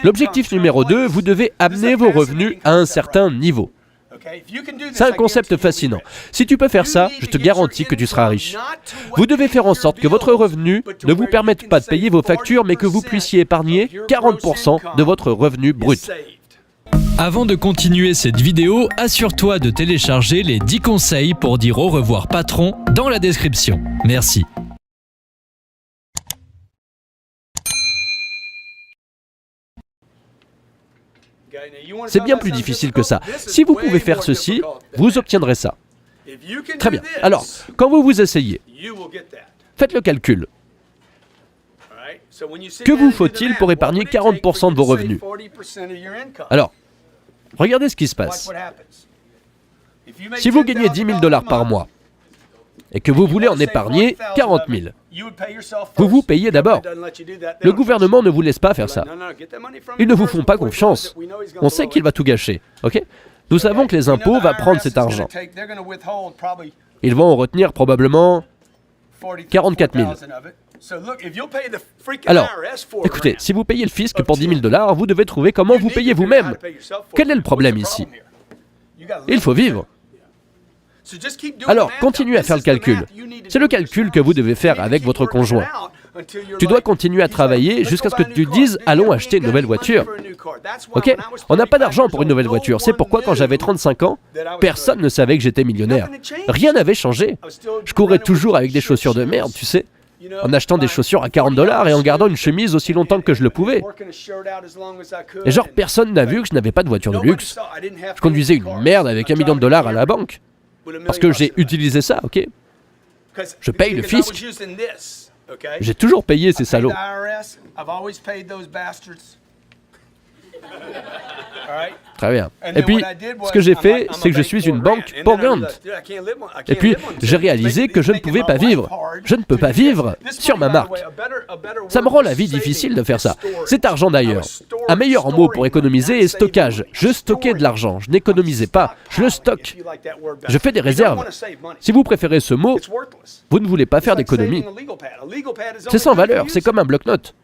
L'objectif numéro 2, vous devez amener vos revenus à un certain niveau. C'est un concept fascinant. Si tu peux faire ça, je te garantis que tu seras riche. Vous devez faire en sorte que votre revenu ne vous permette pas de payer vos factures, mais que vous puissiez épargner 40% de votre revenu brut. Avant de continuer cette vidéo, assure-toi de télécharger les 10 conseils pour dire au revoir patron dans la description. Merci. C'est bien plus difficile que ça. Si vous pouvez faire ceci, vous obtiendrez ça. Très bien. Alors, quand vous vous asseyez, faites le calcul. Que vous faut-il pour épargner 40% de vos revenus? Alors, regardez ce qui se passe. Si vous gagnez 10 000 $ par mois et que vous voulez en épargner 40 000, vous vous payez d'abord. Le gouvernement ne vous laisse pas faire ça. Ils ne vous font pas confiance. On sait qu'il va tout gâcher. Ok? Nous savons que les impôts vont prendre cet argent. Ils vont en retenir probablement 44 000. Alors, écoutez, si vous payez le fisc pour 10 000 $, vous devez trouver comment vous payez vous-même. Quel est le problème ici? Il faut vivre. Alors, continuez à faire le calcul. C'est le calcul que vous devez faire avec votre conjoint. Tu dois continuer à travailler jusqu'à ce que tu dises « Allons acheter une nouvelle voiture ». Ok? On n'a pas d'argent pour une nouvelle voiture. C'est pourquoi quand j'avais 35 ans, personne ne savait que j'étais millionnaire. Rien n'avait changé. Je courais toujours avec des chaussures de merde, tu sais, en achetant des chaussures à 40 $ et en gardant une chemise aussi longtemps que je le pouvais. Et genre, personne n'a vu que je n'avais pas de voiture de luxe. Je conduisais une merde avec $1 million à la banque. Parce que j'ai utilisé ça, ok? Je paye le fisc. J'ai toujours payé ces salauds. Très bien. Et puis, ce que j'ai fait, c'est que je suis une banque pour Gant. Et puis, j'ai réalisé que je ne pouvais pas vivre. Je ne peux pas vivre sur ma marque. Ça me rend la vie difficile de faire ça. Cet argent d'ailleurs. Un meilleur mot pour économiser est stockage. Je stockais de l'argent. Je n'économisais pas. Je le stocke. Je fais des réserves. Si vous préférez ce mot, vous ne voulez pas faire d'économie. C'est sans valeur. C'est comme un bloc-notes.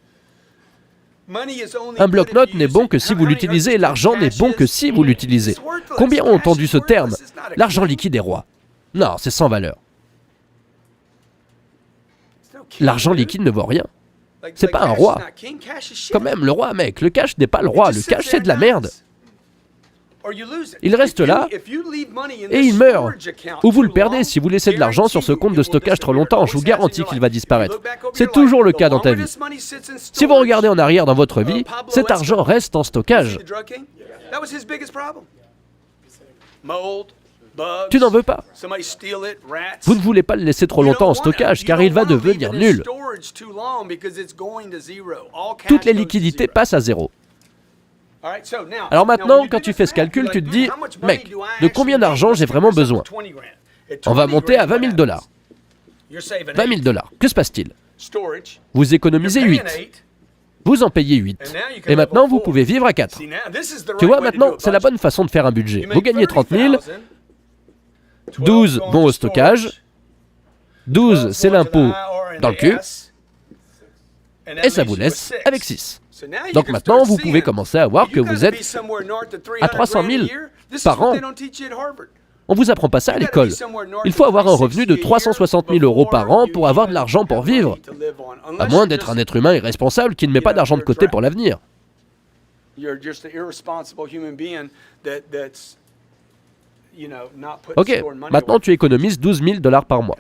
Un bloc-notes n'est bon que si vous l'utilisez et l'argent n'est bon que si vous l'utilisez. Combien ont entendu ce terme? L'argent liquide est roi. Non, c'est sans valeur. L'argent liquide ne vaut rien. C'est pas un roi. Quand même, le roi, mec, le cash n'est pas le roi. Le cash, c'est de la merde. Il reste là et il meurt. Ou vous le perdez si vous laissez de l'argent sur ce compte de stockage trop longtemps. Je vous garantis qu'il va disparaître. C'est toujours le cas dans ta vie. Si vous regardez en arrière dans votre vie, cet argent reste en stockage. Tu n'en veux pas. Vous ne voulez pas le laisser trop longtemps en stockage car il va devenir nul. Toutes les liquidités passent à zéro. Alors maintenant, quand tu fais ce calcul, tu te dis, mec, de combien d'argent j'ai vraiment besoin? On va monter à 20 000 $. 20 000 $. Que se passe-t-il? Vous économisez 8. Vous en payez 8. Et maintenant, vous pouvez vivre à 4. Tu vois, maintenant, c'est la bonne façon de faire un budget. Vous gagnez 30 000. 12 vont au stockage. 12, c'est l'impôt dans le cul. Et ça vous laisse avec 6. Donc maintenant, vous pouvez commencer à voir que vous êtes à 300 000 par an. On ne vous apprend pas ça à l'école. Il faut avoir un revenu de 360 000 € par an pour avoir de l'argent pour vivre. À moins d'être un être humain irresponsable qui ne met pas d'argent de côté pour l'avenir. Ok, maintenant tu économises 12 000 $ par mois.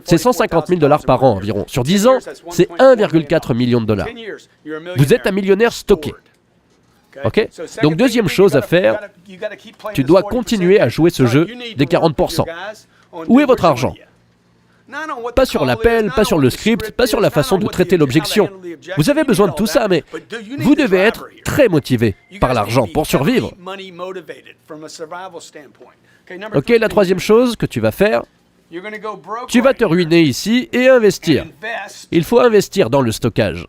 C'est 150 000 $ par an environ. Sur 10 ans, c'est 1,4 million de $. Vous êtes un millionnaire stocké. Ok? Donc deuxième chose à faire, tu dois continuer à jouer ce jeu des 40%. Où est votre argent? Pas sur l'appel, pas sur le script, pas sur la façon de traiter l'objection. Vous avez besoin de tout ça, mais vous devez être très motivé par l'argent pour survivre. Ok, la troisième chose que tu vas faire, tu vas te ruiner ici et investir. Il faut investir dans le stockage.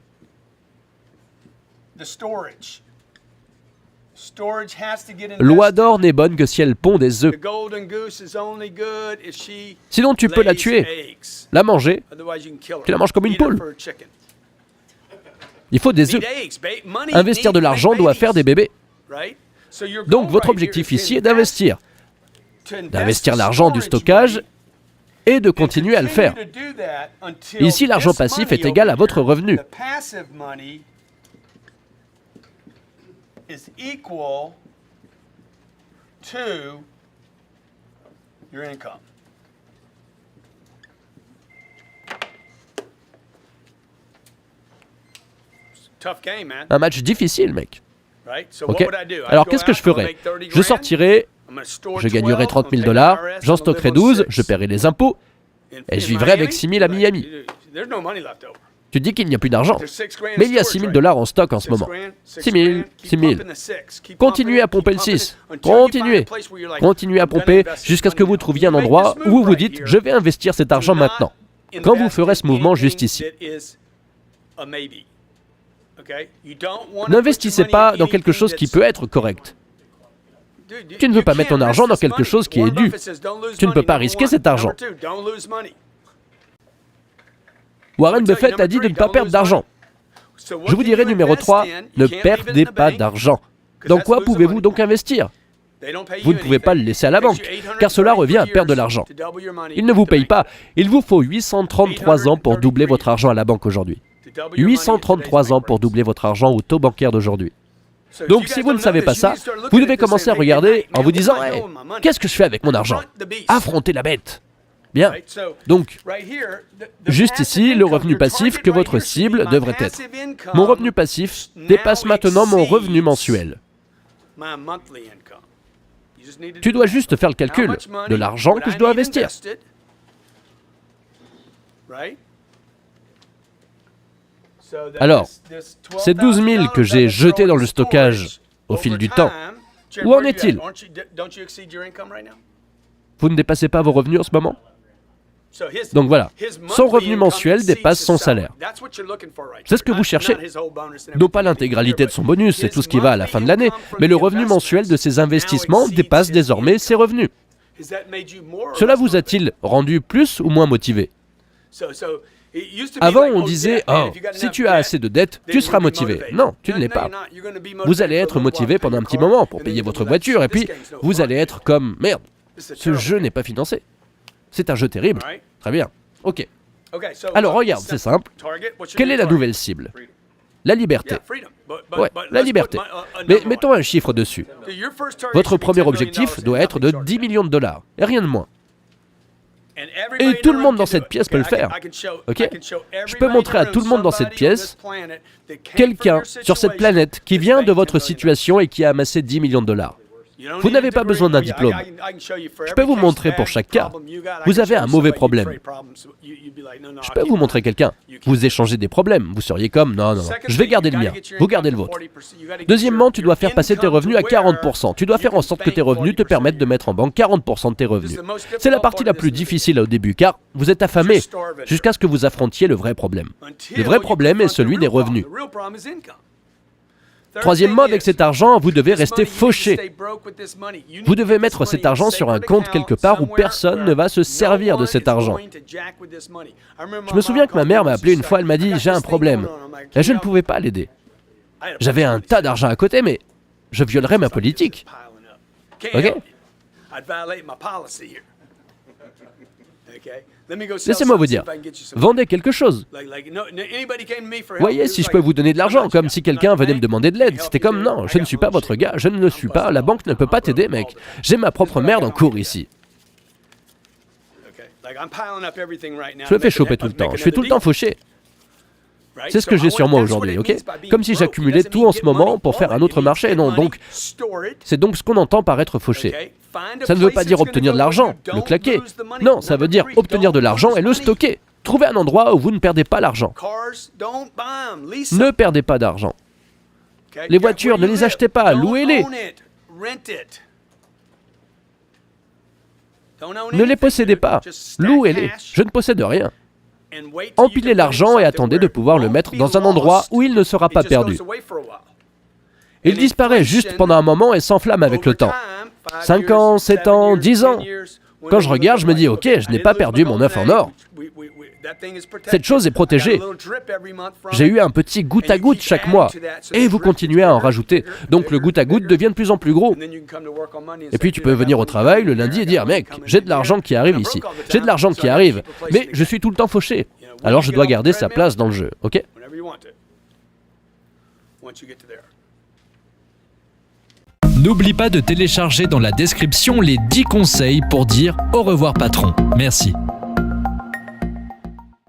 L'oie d'or n'est bonne que si elle pond des œufs. Sinon, tu peux la tuer, la manger. Tu la manges comme une poule. Il faut des œufs. Investir de l'argent doit faire des bébés. Donc votre objectif ici est d'investir. D'investir l'argent du stockage et de continuer à le faire. Ici, l'argent passif est égal à votre revenu. Un match difficile, mec. Ok. Alors qu'est-ce que je ferais? Je sortirais, je gagnerais 30 000 $, j'en stockerais 12, je paierais les impôts, et je vivrais avec 6 000 à Miami. Tu dis qu'il n'y a plus d'argent, mais il y a 6 000 $ en stock en ce moment. 6 000, 6 000. Continuez à pomper le 6. Continuez à pomper jusqu'à ce que vous trouviez un endroit où vous vous dites « je vais investir cet argent maintenant ». Quand vous ferez ce mouvement juste ici. N'investissez pas dans quelque chose qui peut être correct. Tu ne veux pas mettre ton argent dans quelque chose qui est dû. Tu ne peux pas risquer cet argent. Warren Buffett a dit de ne pas perdre d'argent. Je vous dirai numéro 3, ne perdez pas d'argent. Dans quoi pouvez-vous donc investir? Vous ne pouvez pas le laisser à la banque, car cela revient à perdre de l'argent. Il ne vous paye pas. Il vous faut 833 ans pour doubler votre argent à la banque aujourd'hui. 833 ans pour doubler votre argent au taux bancaire d'aujourd'hui. Donc si vous ne savez pas ça, vous devez commencer à regarder en vous disant hey, « Qu'est-ce que je fais avec mon argent ?» Affrontez la bête. Bien. Donc, juste ici, le revenu passif que votre cible devrait être. Mon revenu passif dépasse maintenant mon revenu mensuel. Tu dois juste faire le calcul de l'argent que je dois investir. Alors, ces 12 000 que j'ai jetés dans le stockage au fil du temps, où en est-il? Vous ne dépassez pas vos revenus en ce moment? Donc voilà, son revenu mensuel dépasse son salaire. C'est ce que vous cherchez. Non pas l'intégralité de son bonus, c'est tout ce qui va à la fin de l'année, mais le revenu mensuel de ses investissements dépasse désormais ses revenus. Cela vous a-t-il rendu plus ou moins motivé? Avant, on disait « Oh, si tu as assez de dettes, tu seras motivé. » Non, tu ne l'es pas. Vous allez être motivé pendant un petit moment pour payer votre voiture, et puis vous allez être comme « Merde, ce jeu n'est pas financé. » C'est un jeu terrible. Très bien. Ok. Alors regarde, c'est simple. Quelle est la nouvelle cible? La liberté. Ouais, la liberté. Mais mettons un chiffre dessus. Votre premier objectif doit être de 10 millions de $, et rien de moins. Et tout le monde dans cette pièce peut le faire. Ok? Je peux montrer à tout le monde dans cette pièce quelqu'un sur cette planète qui vient de votre situation et qui a amassé 10 millions de $. Vous n'avez pas besoin d'un diplôme. Je peux vous montrer pour chaque cas. Vous avez un mauvais problème. Je peux vous montrer quelqu'un. Vous échangez des problèmes. Vous seriez comme, non, je vais garder le mien. Vous gardez le vôtre. Deuxièmement, tu dois faire passer tes revenus à 40%. Tu dois faire en sorte que tes revenus te permettent de mettre en banque 40% de tes revenus. C'est la partie la plus difficile au début, car vous êtes affamé jusqu'à ce que vous affrontiez le vrai problème. Le vrai problème est celui des revenus. Troisièmement, avec cet argent, vous devez rester fauché. Vous devez mettre cet argent sur un compte quelque part où personne ne va se servir de cet argent. Je me souviens que ma mère m'a appelé une fois, elle m'a dit « j'ai un problème ». Et je ne pouvais pas l'aider. J'avais un tas d'argent à côté, mais je violerais ma politique. Ok? Laissez-moi vous dire, vendez quelque chose. Voyez si je peux vous donner de l'argent, comme si quelqu'un venait me demander de l'aide. C'était comme, non, je ne suis pas votre gars, je ne le suis pas, la banque ne peut pas t'aider, mec. J'ai ma propre merde en cours ici. Je me fais choper tout le temps, je suis tout le temps fauché. C'est ce que j'ai sur moi aujourd'hui, ok? Comme si j'accumulais tout en ce moment pour faire un autre marché, non, donc... C'est donc ce qu'on entend par être fauché. Ça ne veut pas dire obtenir de l'argent, le claquer. Non, ça veut dire obtenir de l'argent et le stocker. Trouvez un endroit où vous ne perdez pas l'argent. Ne perdez pas d'argent. Les voitures, ne les achetez pas, louez-les. Ne les possédez pas, louez-les. Je ne possède rien. Empilez l'argent et attendez de pouvoir le mettre dans un endroit où il ne sera pas perdu. Il disparaît juste pendant un moment et s'enflamme avec le temps. 5 ans, 7 ans, 10 ans. Quand je regarde, je me dis, ok, je n'ai pas perdu mon œuf en or. Cette chose est protégée. J'ai eu un petit goutte à goutte chaque mois. Et vous continuez à en rajouter. Donc le goutte à goutte devient de plus en plus gros. Et puis tu peux venir au travail le lundi et dire, mec, j'ai de l'argent qui arrive ici. J'ai de l'argent qui arrive. Mais je suis tout le temps fauché. Alors je dois garder sa place dans le jeu, ok ? N'oublie pas de télécharger dans la description les 10 conseils pour dire au revoir patron. Merci.